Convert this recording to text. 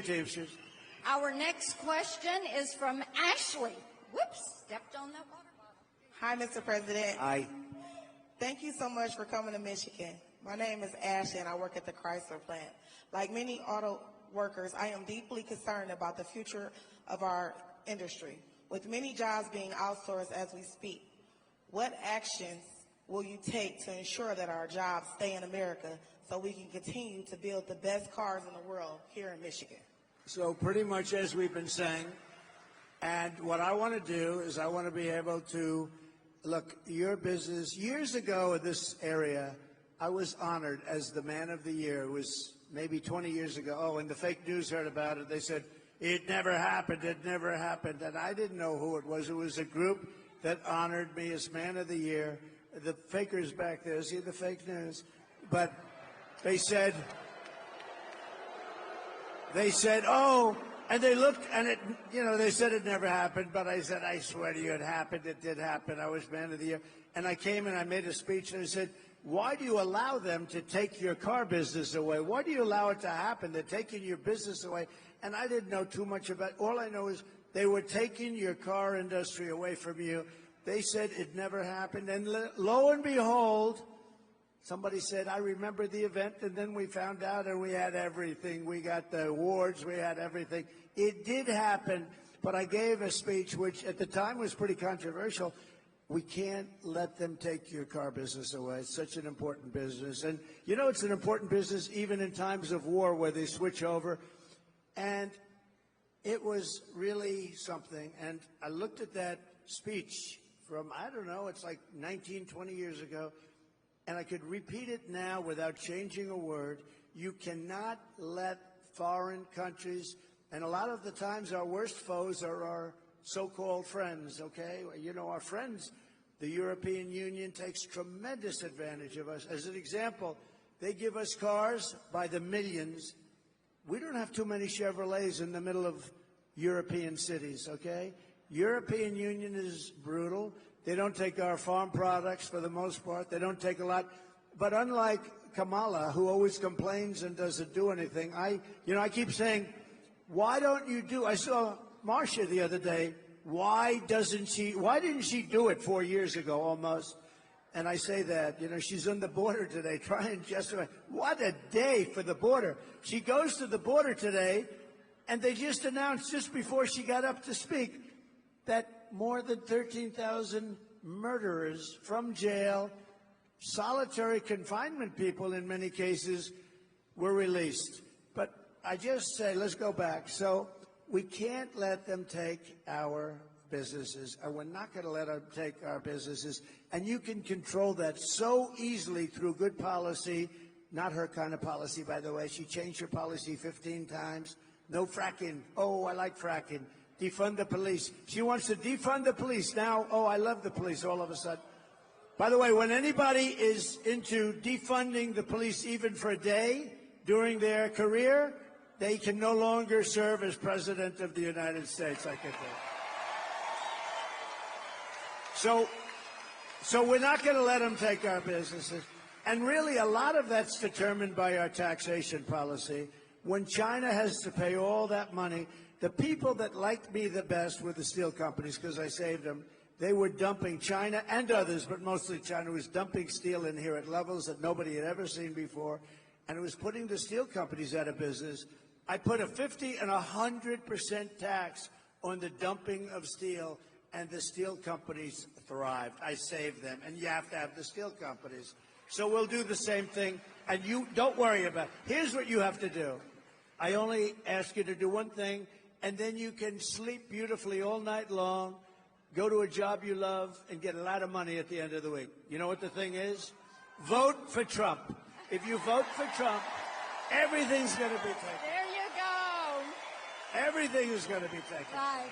Teamsters. Our next question is from Ashley. Whoops, stepped on that water bottle. Hi, Mr. President. Aye. Thank you so much for coming to Michigan. My name is Ashley, and I work at the Chrysler plant. Like many auto workers, I am deeply concerned about the future of our industry. With many jobs being outsourced as we speak, what actions will you take to ensure that our jobs stay in America so we can continue to build the best cars in the world here in Michigan? So pretty much as we've been saying, and what I want to do is I want to be able to look your business. Years ago in this area, I was honored as the Man of the Year. It was maybe 20 years ago. Oh, and the fake news heard about it. They said, it never happened, it never happened. And I didn't know who it was. It was a group that honored me as Man of the Year. The fakers back there, see the fake news? But they said, oh, and they looked, and it, they said it never happened, but I said, I swear to you, it happened, it did happen. I was Man of the Year. And I came and I made a speech, and I said, why do you allow them to take your car business away? Why do you allow it to happen? They're taking your business away. And I didn't know too much about it. All I know is they were taking your car industry away from you. They said it never happened. And lo and behold, somebody said, I remember the event, and then we found out, and we had everything. We got the awards, we had everything. It did happen, but I gave a speech which at the time was pretty controversial. We can't let them take your car business away. It's such an important business. And it's an important business even in times of war where they switch over. And it was really something. And I looked at that speech from, I don't know, it's like 19, 20 years ago. And I could repeat it now without changing a word. You cannot let foreign countries, and a lot of the times our worst foes are our so-called friends, okay? Our friends, the European Union takes tremendous advantage of us. As an example, they give us cars by the millions. We don't have too many Chevrolets in the middle of European cities, okay? European Union is brutal. They don't take our farm products for the most part. They don't take a lot. But unlike Kamala, who always complains and doesn't do anything, I keep saying, why don't you do? I saw Marcia the other day. Why didn't she do it 4 years ago almost? And I say that, she's on the border today trying justify. What a day for the border. She goes to the border today, and they just announced just before she got up to speak that more than 13,000 murderers from jail, solitary confinement people in many cases, were released. But I just say, let's go back. So we can't let them take our businesses, and we're not going to let them take our businesses. And you can control that so easily through good policy. Not her kind of policy, by the way. She changed her policy 15 times. No fracking. Oh, I like fracking. Defund the police. She wants to defund the police. Now, oh, I love the police all of a sudden. By the way, when anybody is into defunding the police even for a day during their career, they can no longer serve as President of the United States, I can tell you. So we're not going to let them take our businesses. And really, a lot of that's determined by our taxation policy. When China has to pay all that money, the people that liked me the best were the steel companies because I saved them. They were dumping, China and others, but mostly China was dumping steel in here at levels that nobody had ever seen before. And it was putting the steel companies out of business. I put a 50 and 100% tax on the dumping of steel, and the steel companies thrived. I saved them, and you have to have the steel companies. So we'll do the same thing, and you don't worry about it. Here's what you have to do. I only ask you to do one thing, and then you can sleep beautifully all night long, go to a job you love, and get a lot of money at the end of the week. You know what the thing is? Vote for Trump. If you vote for Trump, everything's going to be taken. There you go. Everything is going to be taken. Right.